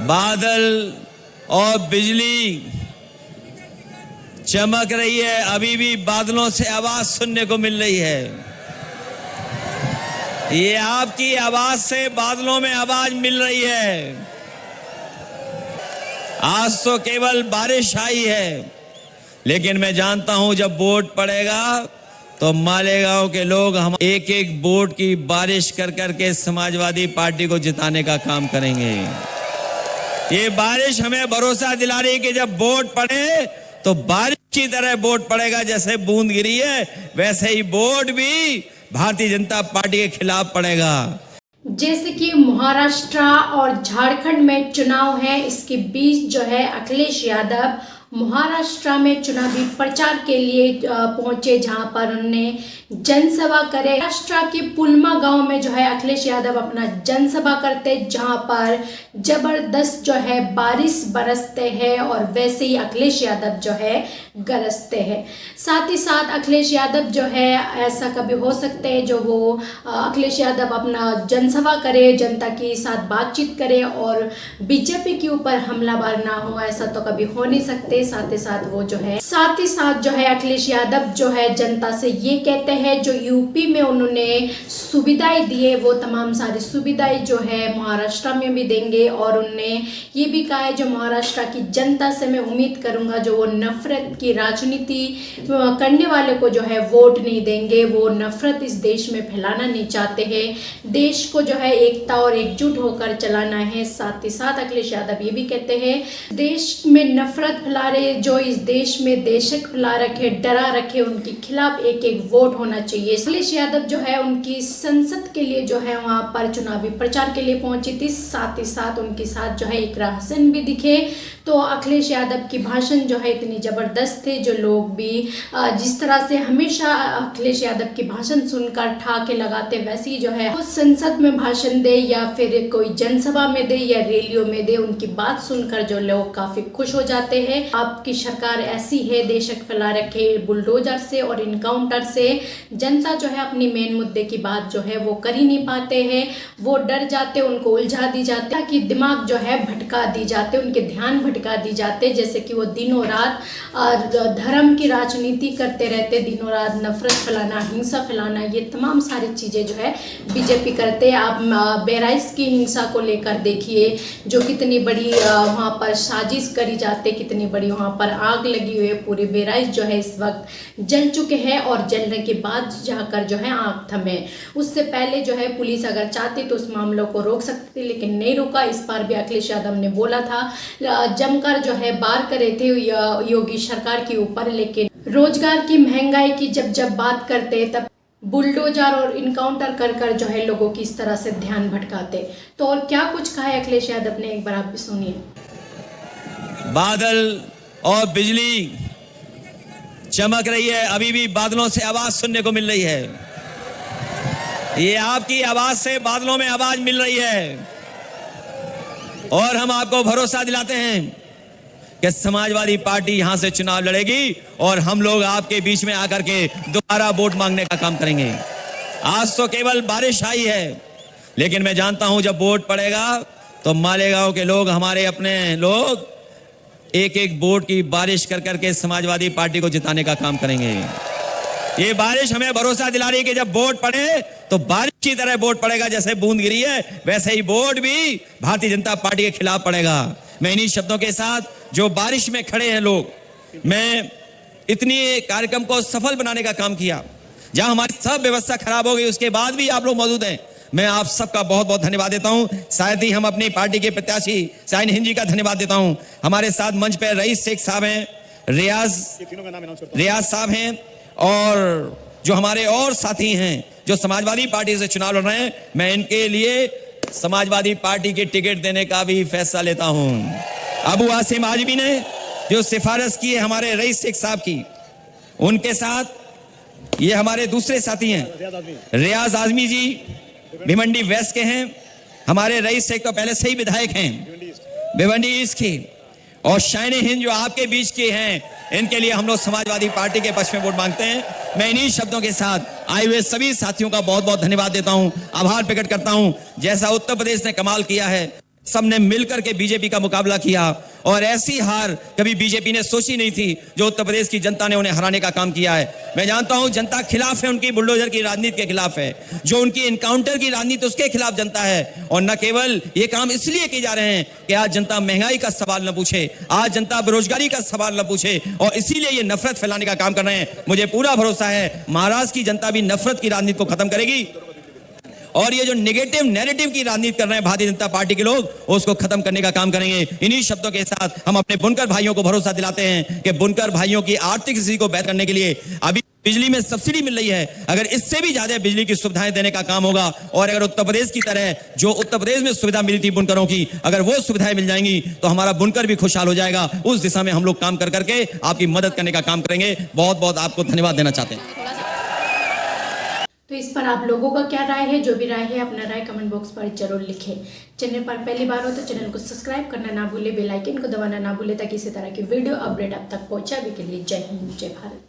बादल और बिजली चमक रही है, अभी भी बादलों से आवाज सुनने को मिल रही है। ये आपकी आवाज से बादलों में आवाज मिल रही है। आज तो केवल बारिश आई है, लेकिन मैं जानता हूं जब वोट पड़ेगा तो मालेगांव के लोग हम एक एक वोट की बारिश कर करके समाजवादी पार्टी को जिताने का काम करेंगे। ये बारिश हमें भरोसा दिला रही है कि जब वोट पड़े तो बारिश की तरह वोट पड़ेगा। जैसे बूंद गिरी है वैसे ही वोट भी भारतीय जनता पार्टी के खिलाफ पड़ेगा। जैसे कि महाराष्ट्र और झारखंड में चुनाव है, इसके बीच जो है अखिलेश यादव महाराष्ट्र में चुनावी प्रचार के लिए पहुंचे, जहां पर उन्होंने जनसभा करे। महाराष्ट्र के पुलमा गांव में जो है अखिलेश यादव अपना जनसभा करते, जहां पर जबरदस्त जो है बारिश बरसते हैं और वैसे ही अखिलेश यादव जो है गरजते हैं। साथ ही साथ अखिलेश यादव जो है, ऐसा कभी हो सकते हैं जो वो अखिलेश यादव अपना जनसभा करे, जनता के साथ बातचीत करे और बीजेपी के ऊपर हमलावर ना हो, ऐसा तो कभी हो नहीं सकते। साथ ही साथ जो है अखिलेश यादव जो है जनता से ये कहते हैं जो यूपी में उन्होंने सुविधाएं दी है वो तमाम सारी सुविधाएं जो है महाराष्ट्र में भी देंगे। और उन्होंने ये भी कहा है जो महाराष्ट्र की जनता से मैं उम्मीद करूंगा जो वो नफरत की राजनीति करने वाले को जो है वोट नहीं देंगे, वो नफरत इस देश में फैलाना नहीं चाहते हैं, देश को जो है एकता और एकजुट होकर चलाना है। साथ ही साथ अखिलेश यादव ये भी कहते हैं देश में नफरत फैला रहे, जो इस देश में देशक फैला रखे, डरा रखे, उनके खिलाफ एक एक वोट होना चाहिए। अखिलेश यादव जो है उनकी संसद के लिए जो है वहां पर चुनावी प्रचार के लिए पहुंची थी। साथ ही साथ उनके साथ जो है इकरा हसन भी दिखे। तो अखिलेश यादव की भाषण जो है इतनी जबरदस्त थे, जो लोग भी जिस तरह से हमेशा अखिलेश यादव की भाषण सुनकर ठाके लगाते, वैसे ही जो है वो संसद में भाषण दे या फिर कोई जनसभा में दे या रैलियों में दे, उनकी बात सुनकर जो लोग काफी खुश हो जाते हैं। आपकी सरकार ऐसी है, देशक फैला रखे बुलडोजर से और इनकाउंटर से जनता जो है अपनी मेन मुद्दे की बात जो है वो कर ही नहीं पाते हैं, वो डर जाते, उनको उलझा दी जाती है कि दिमाग जो है भटका दी जाते, उनके ध्यान भटका दी जाते, जैसे कि वो दिनों रात धर्म की राजनीति करते रहते, दिनों रात नफरत फैलाना, हिंसा फैलाना, ये तमाम सारी चीजें जो है बीजेपी करते हैं। आप बहराइच की हिंसा को लेकर देखिए जो कितनी बड़ी वहाँ पर साजिश करी जाती, कितनी बड़ी वहाँ पर आग लगी हुई है। पूरे बहराइच जो है इस वक्त जल चुके हैं और जलने के बाद जाकर जो है आग थमे। उससे पहले जो है पुलिस अगर चाहती तो उस मामलों को रोक सकती थी, लेकिन नहीं रुका। इस बार भी अखिलेश यादव ने बोला था, जमकर जो है बार करे थे योगी सरकार के ऊपर, लेकिन रोजगार की महंगाई की जब बात करते तब बुलडोजर और इनकाउंटर कर जो है लोगों की इस तरह से ध्यान भटकाते। तो और क्या कुछ कहा है अखिलेश यादव ने, एक बार आप भी सुनिए। बादल और बिजली चमक रही है, अभी भी बादलों से आवाज सुनने को मिल रही है। ये आपकी आवाज से बादलों में आवाज मिल रही है। और हम आपको भरोसा दिलाते हैं कि समाजवादी पार्टी यहां से चुनाव लड़ेगी और हम लोग आपके बीच में आकर के दोबारा वोट मांगने का काम करेंगे। आज तो केवल बारिश आई है, लेकिन मैं जानता हूं जब वोट पड़ेगा तो मालेगांव के लोग, हमारे अपने लोग, एक एक वोट की बारिश कर करके समाजवादी पार्टी को जिताने का काम करेंगे। ये बारिश हमें भरोसा दिला रही है कि जब वोट पड़े तो बारिश की तरह वोट पड़ेगा। जैसे बूंद गिरी है वैसे ही वोट भी भारतीय जनता पार्टी के खिलाफ पड़ेगा। मैं इन्हीं शब्दों के साथ जो बारिश में खड़े हैं लोग, मैं इतनी कार्यक्रम को सफल बनाने का काम किया, जहां हमारी सब व्यवस्था खराब हो गई, उसके बाद भी आप लोग मौजूद हैं। मैं आप सबका बहुत बहुत धन्यवाद देता हूं। साथ ही हम अपनी पार्टी के प्रत्याशी शाहीन हिंद जी का धन्यवाद देता हूं। हमारे साथ मंच पर रईस शेख साहब हैं, रियाज साहब हैं और जो हमारे और साथी हैं जो समाजवादी पार्टी से चुनाव लड़ रहे हैं, मैं इनके लिए समाजवादी पार्टी की टिकट देने का भी फैसला लेता हूं। अबू आसिम आजमी ने जो सिफारिश की है हमारे रईस शेख साहब की, उनके साथ ये हमारे दूसरे साथी हैं रियाज आजमी जी, भिवंडी वेस्ट के हैं। हमारे रईस शेख तो पहले से ही विधायक हैं भिवंडी ईस्ट के, और शाहीन हिंद जो आपके बीच के हैं, इनके लिए हम लोग समाजवादी पार्टी के पक्ष में वोट मांगते हैं। मैं इन्हीं शब्दों के साथ आए हुए सभी साथियों का बहुत बहुत धन्यवाद देता हूं, आभार प्रकट करता हूं। जैसा उत्तर प्रदेश ने कमाल किया है, सबने मिलकर के बीजेपी का मुकाबला किया और ऐसी हार कभी बीजेपी ने सोची नहीं थी जो उत्तर प्रदेश की जनता ने उन्हें हराने का काम किया है। मैं जानता हूं जनता खिलाफ है, उनकी बुलडोजर की राजनीति के खिलाफ है, जो उनकी इनकाउंटर की राजनीति उसके खिलाफ जनता है। और न केवल ये काम इसलिए किए जा रहे हैं कि आज जनता महंगाई का सवाल न पूछे, आज जनता बेरोजगारी का सवाल न पूछे, और इसीलिए ये नफरत फैलाने का काम कर रहे हैं। मुझे पूरा भरोसा है महाराष्ट्र की जनता भी नफरत की राजनीति को खत्म करेगी और ये जो नेगेटिव नैरेटिव की राजनीति कर रहे हैं भारतीय जनता पार्टी के लोग, उसको खत्म करने का काम करेंगे। इन्हीं शब्दों के साथ हम अपने बुनकर भाइयों को भरोसा दिलाते हैं कि बुनकर भाइयों की आर्थिक स्थिति को बेहतर करने के लिए अभी बिजली में सब्सिडी मिल रही है, अगर इससे भी ज्यादा बिजली की सुविधाएं देने का काम होगा और अगर उत्तर प्रदेश की तरह जो उत्तर प्रदेश में सुविधा मिली थी बुनकरों की, अगर वो सुविधाएं मिल जाएंगी तो हमारा बुनकर भी खुशहाल हो जाएगा। उस दिशा में हम लोग काम कर करके आपकी मदद करने का काम करेंगे। बहुत बहुत आपको धन्यवाद देना चाहते हैं। तो इस पर आप लोगों का क्या राय है? जो भी राय है अपना राय कमेंट बॉक्स पर जरूर लिखें। चैनल पर पहली बार हो तो चैनल को सब्सक्राइब करना ना भूले, बेल आइकन को दबाना ना भूले ताकि इसी तरह की वीडियो अपडेट आप तक पहुंचाने के लिए। जय हिंद, जय भारत।